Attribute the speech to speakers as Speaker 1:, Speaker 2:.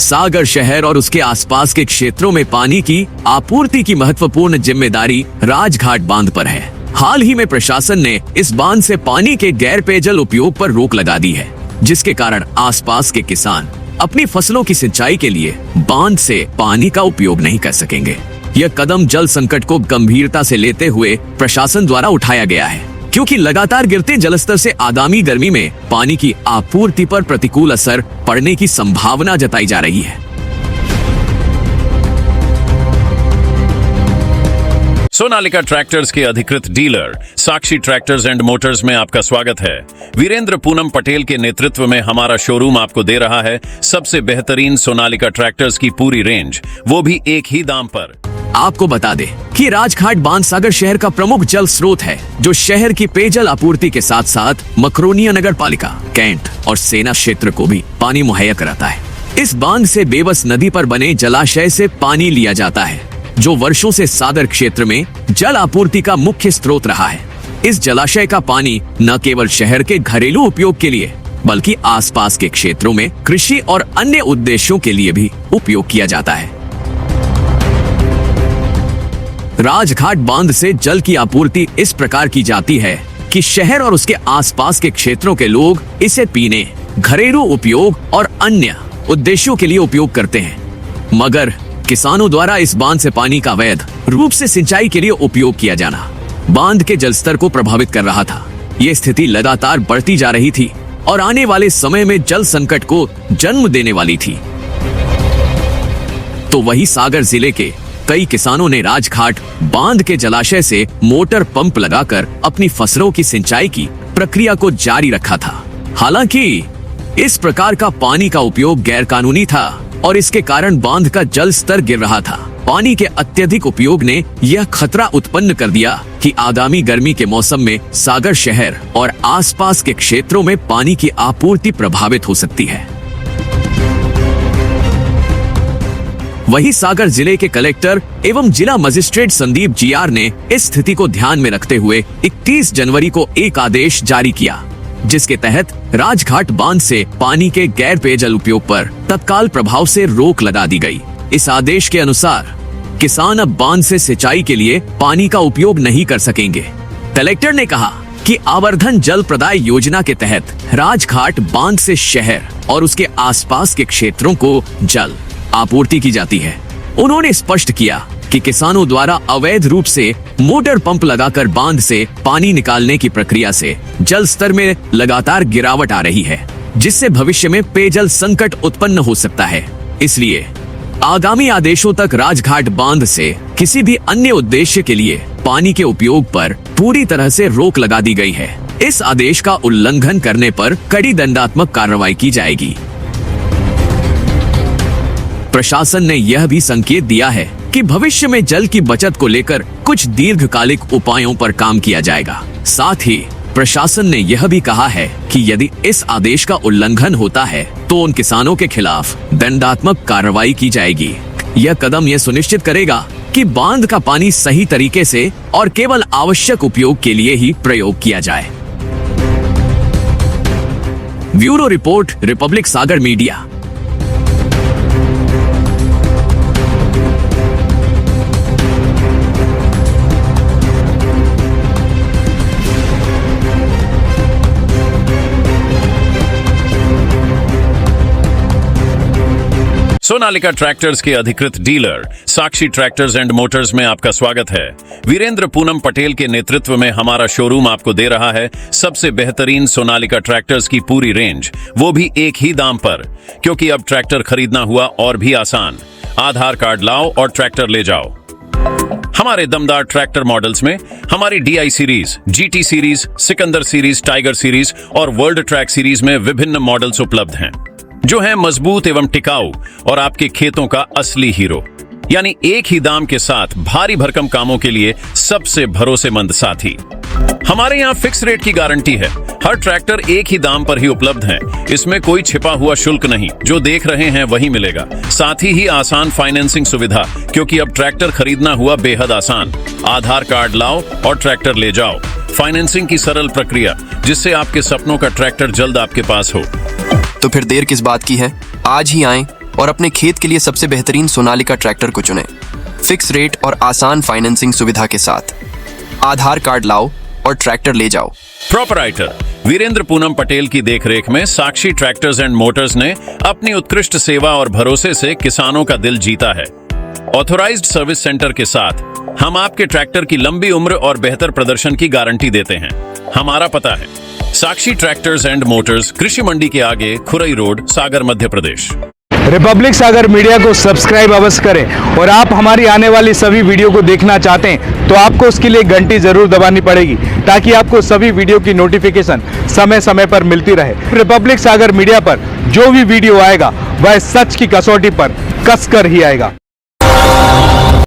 Speaker 1: सागर शहर और उसके आसपास के क्षेत्रों में पानी की आपूर्ति की महत्वपूर्ण जिम्मेदारी राजघाट बांध पर है। हाल ही में प्रशासन ने इस बांध से पानी के गैर पेयजल उपयोग पर रोक लगा दी है, जिसके कारण आसपास के किसान अपनी फसलों की सिंचाई के लिए बांध से पानी का उपयोग नहीं कर सकेंगे। यह कदम जल संकट को गंभीरता से लेते हुए प्रशासन द्वारा उठाया गया है, क्योंकि लगातार गिरते जलस्तर से आगामी गर्मी में पानी की आपूर्ति पर प्रतिकूल असर पड़ने की संभावना जताई जा रही है।
Speaker 2: सोनालिका ट्रैक्टर्स के अधिकृत dealer Sakshi tractors and Motors में आपका स्वागत है। वीरेंद्र पूनम पटेल के नेतृत्व में हमारा शोरूम आपको दे रहा है सबसे बेहतरीन सोनालिका ट्रैक्टर्स की पूरी रेंज, वो भी एक ही दाम पर।
Speaker 1: आपको बता दें कि राजघाट बांध सागर शहर का प्रमुख जल स्रोत है, जो शहर की पेयजल आपूर्ति के साथ साथ मकरोनिया नगर पालिका, कैंट और सेना क्षेत्र को भी पानी मुहैया कराता है। इस बांध से बेबस नदी पर बने जलाशय से पानी लिया जाता है, जो वर्षों से सागर क्षेत्र में जल आपूर्ति का मुख्य स्रोत रहा है। इस जलाशय का पानी न केवल शहर के घरेलू उपयोग के लिए, बल्कि आसपास के क्षेत्रों में कृषि और अन्य उद्देश्यों के लिए भी उपयोग किया जाता है। राजघाट बांध से जल की आपूर्ति इस प्रकार की जाती है कि शहर और उसके आसपास के क्षेत्रों के लोग इसे पीने, घरेलू उपयोग और अन्य उद्देश्यों के लिए उपयोग करते हैं। मगर किसानों द्वारा इस बांध से पानी का अवैध रूप से सिंचाई के लिए उपयोग किया जाना बांध के जलस्तर को प्रभावित कर रहा था। ये स्थिति लगातार बढ़ती जा रही थी और आने वाले समय में जल संकट को जन्म देने वाली थी। तो वही सागर जिले के कई किसानों ने राजघाट बांध के जलाशय से मोटर पंप लगाकर अपनी फसलों की सिंचाई की प्रक्रिया को जारी रखा था। हालांकि इस प्रकार का पानी का उपयोग गैरकानूनी था और इसके कारण बांध का जल स्तर गिर रहा था। पानी के अत्यधिक उपयोग ने यह खतरा उत्पन्न कर दिया कि आगामी गर्मी के मौसम में सागर शहर और आसपास के क्षेत्रों में पानी की आपूर्ति प्रभावित हो सकती है। वहीं सागर जिले के कलेक्टर एवं जिला मजिस्ट्रेट संदीप जीआर ने इस स्थिति को ध्यान में रखते हुए 31 जनवरी को एक आदेश जारी किया, जिसके तहत राजघाट बांध से पानी के गैर पेयजल उपयोग पर तत्काल प्रभाव से रोक लगा दी गई। इस आदेश के अनुसार किसान अब बांध से सिंचाई के लिए पानी का उपयोग नहीं कर सकेंगे। कलेक्टर ने कहा कि आवर्धन जल प्रदाय योजना के तहत राजघाट बांध से शहर और उसके आसपास के क्षेत्रों को जल आपूर्ति की जाती है। उन्होंने स्पष्ट किया कि किसानों द्वारा अवैध रूप से मोटर पंप लगाकर बांध से पानी निकालने की प्रक्रिया से जल स्तर में लगातार गिरावट आ रही है, जिससे भविष्य में पेयजल संकट उत्पन्न हो सकता है। इसलिए आगामी आदेशों तक राजघाट बांध से किसी भी अन्य उद्देश्य के लिए पानी के उपयोग पर पूरी तरह से रोक लगा दी गई है। इस आदेश का उल्लंघन करने पर कड़ी दंडात्मक कार्रवाई की जाएगी। प्रशासन ने यह भी संकेत दिया है कि भविष्य में जल की बचत को लेकर कुछ दीर्घकालिक उपायों पर काम किया जाएगा। साथ ही प्रशासन ने यह भी कहा है कि यदि इस आदेश का उल्लंघन होता है तो उन किसानों के खिलाफ दंडात्मक कार्रवाई की जाएगी। यह कदम यह सुनिश्चित करेगा कि बांध का पानी सही तरीके से और केवल आवश्यक उपयोग के लिए ही प्रयोग किया जाए। ब्यूरो रिपोर्ट, रिपब्लिक सागर मीडिया।
Speaker 2: सोनालिका ट्रैक्टर्स के अधिकृत dealer Sakshi tractors and Motors में आपका स्वागत है। वीरेंद्र पूनम पटेल के नेतृत्व में हमारा शोरूम आपको दे रहा है सबसे बेहतरीन सोनालिका ट्रैक्टर्स की पूरी रेंज, वो भी एक ही दाम पर। क्योंकि अब ट्रैक्टर खरीदना हुआ और भी आसान। आधार कार्ड लाओ और ट्रैक्टर ले जाओ। हमारे दमदार ट्रैक्टर मॉडल्स में हमारी DI series, GT series, Sikandar series, tiger series और वर्ल्ड ट्रैक सीरीज में विभिन्न मॉडल्स उपलब्ध हैं, जो हैं मजबूत एवं टिकाऊ और आपके खेतों का असली हीरो। यानी एक ही दाम के साथ भारी भरकम कामों के लिए सबसे भरोसेमंद साथी। हमारे यहाँ फिक्स रेट की गारंटी है। हर ट्रैक्टर एक ही दाम पर ही उपलब्ध है। इसमें कोई छिपा हुआ शुल्क नहीं, जो देख रहे हैं वही मिलेगा। साथ ही आसान फाइनेंसिंग सुविधा, क्योंकि अब ट्रैक्टर खरीदना हुआ बेहद आसान। आधार कार्ड लाओ और ट्रैक्टर ले जाओ। फाइनेंसिंग की सरल प्रक्रिया, जिससे आपके सपनों का ट्रैक्टर जल्द आपके पास हो।
Speaker 3: तो फिर देर किस बात की है? आज ही आएं और अपने खेत के लिए सबसे बेहतरीन सोनालिका ट्रैक्टर को चुनें। फिक्स रेट और आसान फाइनेंसिंग सुविधा के साथ आधार कार्ड लाओ और ट्रैक्टर ले जाओ।
Speaker 2: प्रोपराइटर वीरेंद्र पूनम पटेल की देखरेख में साक्षी ट्रैक्टर्स एंड मोटर्स ने अपनी उत्कृष्ट सेवा और भरोसे से किसानों का दिल जीता है। ऑथोराइज्ड सर्विस सेंटर के साथ हम आपके ट्रैक्टर की लंबी उम्र और बेहतर प्रदर्शन की गारंटी देते हैं। हमारा पता है साक्षी ट्रैक्टर्स एंड मोटर्स, कृषि मंडी के आगे, खुरई रोड, सागर, मध्य प्रदेश।
Speaker 4: रिपब्लिक सागर मीडिया को सब्सक्राइब अवश्य करें और आप हमारी आने वाली सभी वीडियो को देखना चाहते हैं तो आपको उसके लिए घंटी जरूर दबानी पड़ेगी ताकि आपको सभी वीडियो की नोटिफिकेशन समय समय पर मिलती रहे। रिपब्लिक सागर मीडिया पर जो भी वीडियो आएगा वह सच की कसौटी पर कसकर ही आएगा।